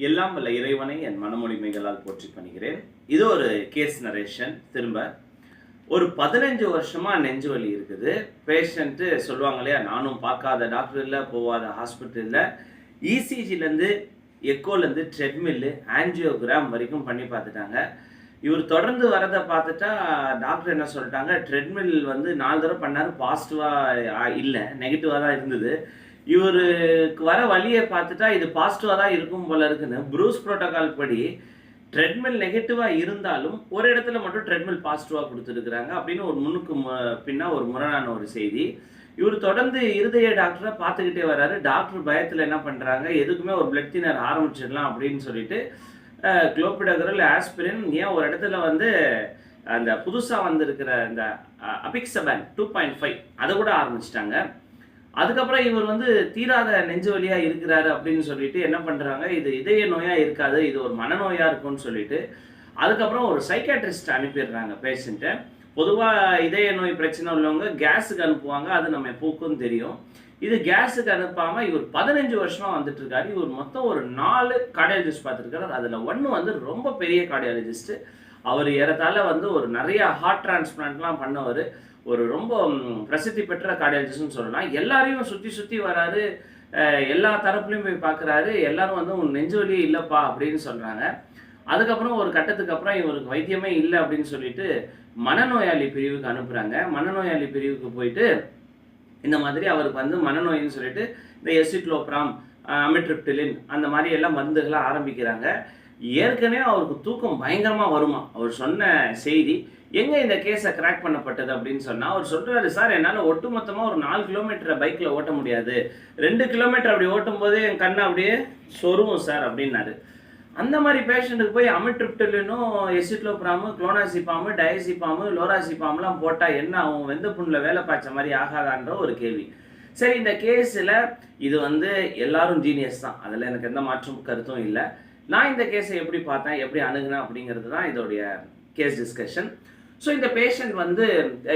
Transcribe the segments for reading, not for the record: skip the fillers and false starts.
எல்லாம் வல்ல இறைவனை என் மனமொழிமைகளால் போற்றி பண்ணுகிறேன். இது ஒரு கேஸ் நரேஷன். திரும்ப ஒரு 15 வருஷமா நெஞ்சு வலி இருக்குது. பேஷண்ட்டு சொல்லுவாங்க இல்லையா, நானும் பார்க்காத டாக்டர் இல்லை, போகாத ஹாஸ்பிட்டல் இல்லை, இசிஜிலேருந்து எக்கோலேருந்து ட்ரெட்மில்லு ஆன்ஜியோகிராம் வரைக்கும் பண்ணி பார்த்துட்டாங்க. இவர் தொடர்ந்து வரதை பார்த்துட்டா டாக்டர் என்ன சொல்லிட்டாங்க, ட்ரெட்மில் வந்து 4 தடவை பண்ணார், பாசிட்டிவாக இல்லை, நெகட்டிவாக தான் இருந்தது. இவருக்கு வர வழியை பார்த்துட்டா இது பாசிட்டிவாக தான் இருக்கும் போல இருக்குன்னு ப்ரூஸ் புரோட்டோகால் படி ட்ரெட்மில் நெகட்டிவாக இருந்தாலும் ஒரு இடத்துல மட்டும் ட்ரெட்மில் பாசிட்டிவாக கொடுத்துருக்குறாங்க அப்படின்னு ஒரு முன்னுக்கு பின்னா ஒரு முரணான ஒரு செய்தி. இவர் தொடர்ந்து இருதய டாக்டரை பார்த்துக்கிட்டே வர்றாரு. டாக்டர் பயத்தில் என்ன பண்ணுறாங்க, எதுக்குமே ஒரு பிளட் தின்னர் ஆரம்பிச்சிடலாம் அப்படின்னு சொல்லிட்டு குளோபிடோகிரல், ஆஸ்பிரின், ஏன் ஒரு இடத்துல வந்து அந்த புதுசாக வந்திருக்கிற இந்த அபிக்சபன் 2.5 அதை கூட ஆரம்பிச்சிட்டாங்க. அதுக்கப்புறம் இவர் வந்து தீராத நெஞ்சு வலியாக இருக்கிறாரு அப்படின்னு சொல்லிட்டு என்ன பண்ணுறாங்க, இது இதய நோயாக இருக்காது, இது ஒரு மனநோயாக இருக்கும்னு சொல்லிட்டு அதுக்கப்புறம் ஒரு சைக்காட்ரிஸ்ட் அனுப்பிடுறாங்க பேஷண்ட்டை. பொதுவாக இதய நோய் பிரச்சனை உள்ளவங்க கேஸுக்கு அனுப்புவாங்க, அது நம்ம எப்போக்கும் தெரியும். இது கேஸுக்கு அனுப்பாமல் இவர் 15 வருஷமாக வந்துட்டு இருக்காரு. இவர் மொத்தம் ஒரு 4 கார்டியாலஜிஸ்ட் பார்த்துருக்காரு. அதில் ஒன்று வந்து ரொம்ப பெரிய கார்டியாலஜிஸ்ட்டு. அவர் ஏறத்தாழ வந்து ஒரு நிறைய ஹார்ட் டிரான்ஸ்பிளான்ட்லாம் பண்ணவர், ஒரு ரொம்ப பிரசித்தி பெற்ற கார்டியாலஜிஸ்ட்னு சொல்லலாம். எல்லாரையும் சுற்றி வராரு, எல்லா தரப்புலையும் போய் பார்க்குறாரு. எல்லாரும் வந்து உன் நெஞ்சு வலியே இல்லைப்பா அப்படின்னு சொல்கிறாங்க. அதுக்கப்புறம் ஒரு கட்டத்துக்கு அப்புறம் இவருக்கு வைத்தியமே இல்லை அப்படின்னு சொல்லிட்டு மனநோயாளி பிரிவுக்கு அனுப்புகிறாங்க. மனநோயாளி பிரிவுக்கு போயிட்டு இந்த மாதிரி அவருக்கு வந்து மனநோயின்னு சொல்லிட்டு இந்த எசிக்ளோப்ராம், அமிட்ரிப்டிலின் அந்த மாதிரி எல்லாம் மருந்துகளை ஆரம்பிக்கிறாங்க. ஏற்கனவே அவருக்கு தூக்கம் பயங்கரமாக வருமா. அவர் சொன்ன செய்தி, எங்கே இந்த கேஸை கிராக் பண்ணப்பட்டது அப்படின்னு சொன்னால் அவர் சொல்கிறாரு, சார் என்னால் ஒட்டுமொத்தமாக ஒரு 4 கிலோமீட்டரை பைக்கில் ஓட்ட முடியாது, 2 கிலோமீட்டர் அப்படி ஓட்டும் போதே என் கண்ணை அப்படியே சொருவும் சார் அப்படின்னாரு. அந்த மாதிரி பேஷண்ட்டுக்கு போய் அமிட்ரிப்டிலினும், எசிக்ளோப்ராமு, குளோனாசிபாமு, டயசிபாமு, லோராசிபாம்லாம் போட்டால் என்ன ஆகும், வெந்த புண்ணில் வேலை பாய்ச்ச மாதிரி ஆகாதான்ற ஒரு கேள்வி. சரி, இந்த கேஸில் இது வந்து எல்லாரும் ஜீனியஸ் தான், அதில் எனக்கு எந்த மாற்றும் கருத்தும் இல்லை. நான் இந்த கேஸை எப்படி பார்த்தேன், எப்படி அணுகுனேன் அப்படிங்கிறது தான் இதோடைய கேஸ் டிஸ்கஷன். ஸோ இந்த பேஷண்ட் வந்து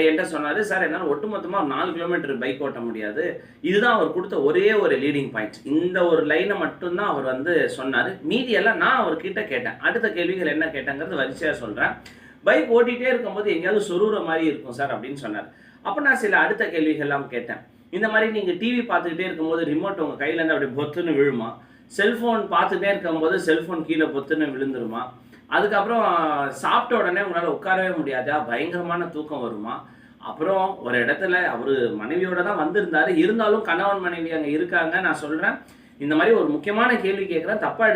என்கிட்ட சொன்னார், சார் என்னால் ஒட்டுமொத்தமாக ஒரு 4 கிலோமீட்டர் பைக் ஓட்ட முடியாது. இதுதான் அவர் கொடுத்த ஒரே ஒரு லீடிங் பாயிண்ட். இந்த ஒரு லைனை மட்டும்தான் அவர் வந்து சொன்னார். மீதியெல்லாம் நான் அவர்கிட்ட கேட்டேன். அடுத்த கேள்விகள் என்ன கேட்டேங்கிறது வரிசையாக சொல்கிறேன். பைக் ஓட்டிகிட்டே இருக்கும்போது எங்கேயாவது சொருகிற மாதிரி இருக்கும் சார் அப்படின்னு சொன்னார். அப்போ நான் சில அடுத்த கேள்விகள்லாம் கேட்டேன். இந்த மாதிரி நீங்கள் டிவி பார்த்துக்கிட்டே இருக்கும்போது ரிமோட் உங்கள் கையிலேருந்து அப்படி பொத்துன்னு விழுமா, செல்ஃபோன் பார்த்துட்டே இருக்கும்போது செல்ஃபோன் கீழே பொத்துன்னு விழுந்துருமா, அதுக்கப்புறம் சாப்பிட்ட உடனே உங்களால் உட்காரவே முடியாதா, பயங்கரமான தூக்கம் வருமா, அப்புறம் ஒரு இடத்துல அவர் மனைவியோட தான் வந்திருந்தாரு, இருந்தாலும் கணவன் மனைவி அங்கே இருக்காங்க. நான் சொல்கிறேன், இந்த மாதிரி ஒரு முக்கியமான கேள்வி கேட்குறேன், தப்பாக